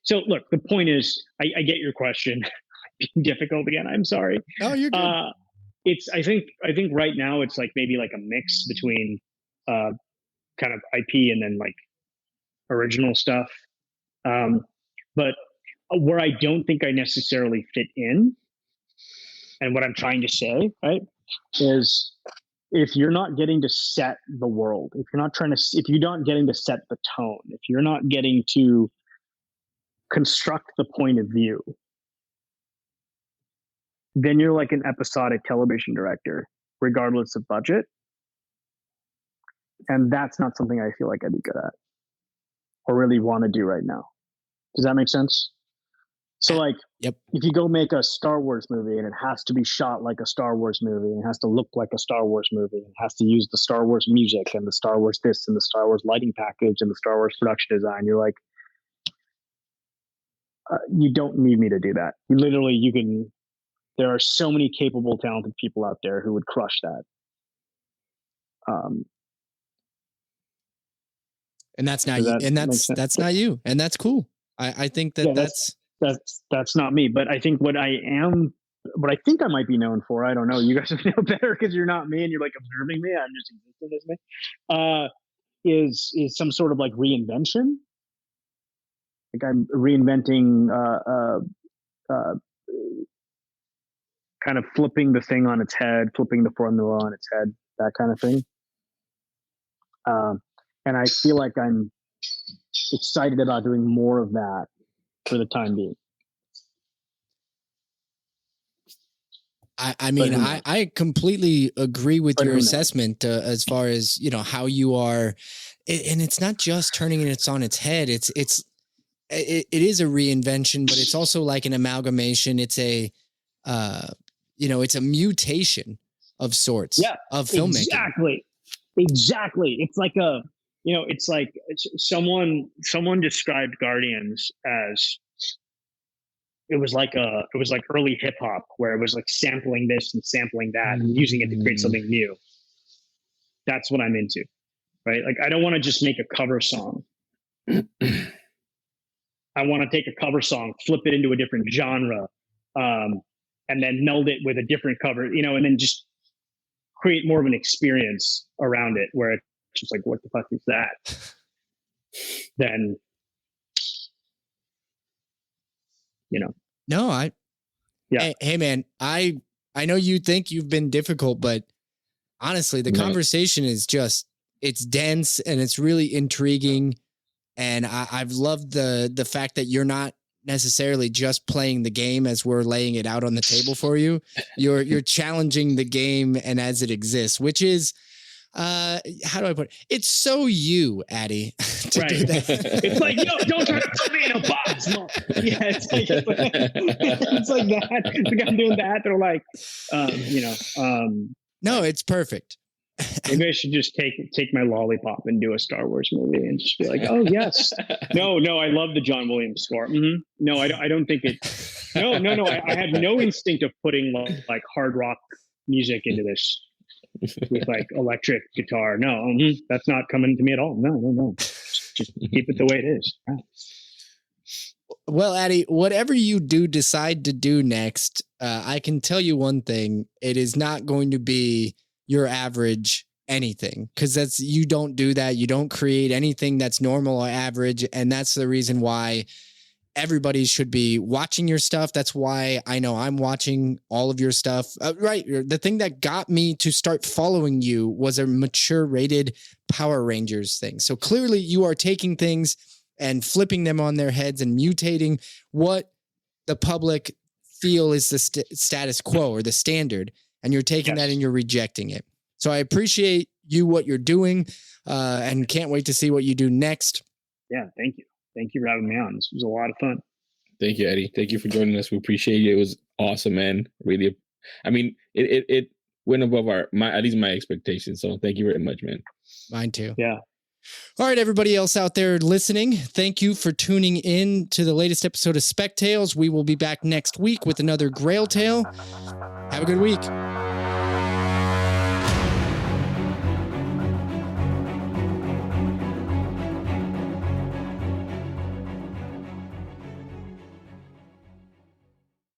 So look, the point is, I get your question. Being difficult again. I'm sorry. Oh, you're good. It's I think right now it's like maybe like a mix between kind of IP and then like original stuff. But where I don't think I necessarily fit in, and what I'm trying to say, right, is if you're not getting to set the world, if you're not getting to set the tone, if you're not getting to construct the point of view, then you're like an episodic television director, regardless of budget. And that's not something I feel like I'd be good at or really want to do right now. Does that make sense? So like, yep. If you go make a Star Wars movie and it has to be shot like a Star Wars movie and it has to look like a Star Wars movie and it has to use the Star Wars music and the Star Wars this and the Star Wars lighting package and the Star Wars production design, you're like, you don't need me to do that. There are so many capable, talented people out there who would crush that. And that's not you. And that's not you. And that's cool. I think that's not me. But I think what I think I might be known for, I don't know. You guys know better because you're not me and you're like observing me. I'm just existing as me. Is some sort of like reinvention. Like I'm reinventing kind of flipping the thing on its head, flipping the formula on its head, that kind of thing. And I feel like I'm excited about doing more of that for the time being. I mean, I completely agree with your assessment as far as, how you are. And it's not just turning it on its head. It is a reinvention, but it's also like an amalgamation. It's it's a mutation of sorts of filmmaking. Exactly. It's like someone described Guardians as it was like early hip hop where it was like sampling this and sampling that and using it to create something new. That's what I'm into, right? Like I don't want to just make a cover song. I want to take a cover song, flip it into a different genre, and then meld it with a different cover, and then just create more of an experience around it where it's just like, what the fuck is that? Then, No, Hey man, I know you think you've been difficult, but honestly, the conversation is it's dense and it's really intriguing. And I've loved the fact that you're not necessarily just playing the game as we're laying it out on the table for you. You're challenging the game and as it exists, which is, how do I put it? It's so you, Addy. Right. It's like, don't try to put me in a box. Yeah, it's like that. The guy doing that. They're like, no, it's perfect. Maybe I should just take my lollipop and do a Star Wars movie and just be like, oh yes, no, I love the John Williams score. Mm-hmm. No, I don't think it. No. I have no instinct of putting like hard rock music into this with like electric guitar. No, that's not coming to me at all. No. Just keep it the way it is. Right. Well, Addy, whatever you decide to do next, I can tell you one thing: it is not going to be your average anything, because you don't do that. You don't create anything that's normal or average. And that's the reason why everybody should be watching your stuff. That's why I know I'm watching all of your stuff. Right. The thing that got me to start following you was a mature rated Power Rangers thing. So clearly you are taking things and flipping them on their heads and mutating what the public feel is the status quo or the standard. And you're taking that and you're rejecting it. So I appreciate what you're doing, and can't wait to see what you do next. Yeah, thank you. Thank you for having me on. This was a lot of fun. Thank you, Eddie. Thank you for joining us. We appreciate it. It was awesome, man. Really, I mean, it went above at least my expectations. So thank you very much, man. Mine too. Yeah. All right, everybody else out there listening, thank you for tuning in to the latest episode of Spec Tales. We will be back next week with another Grail Tale. Have a good week.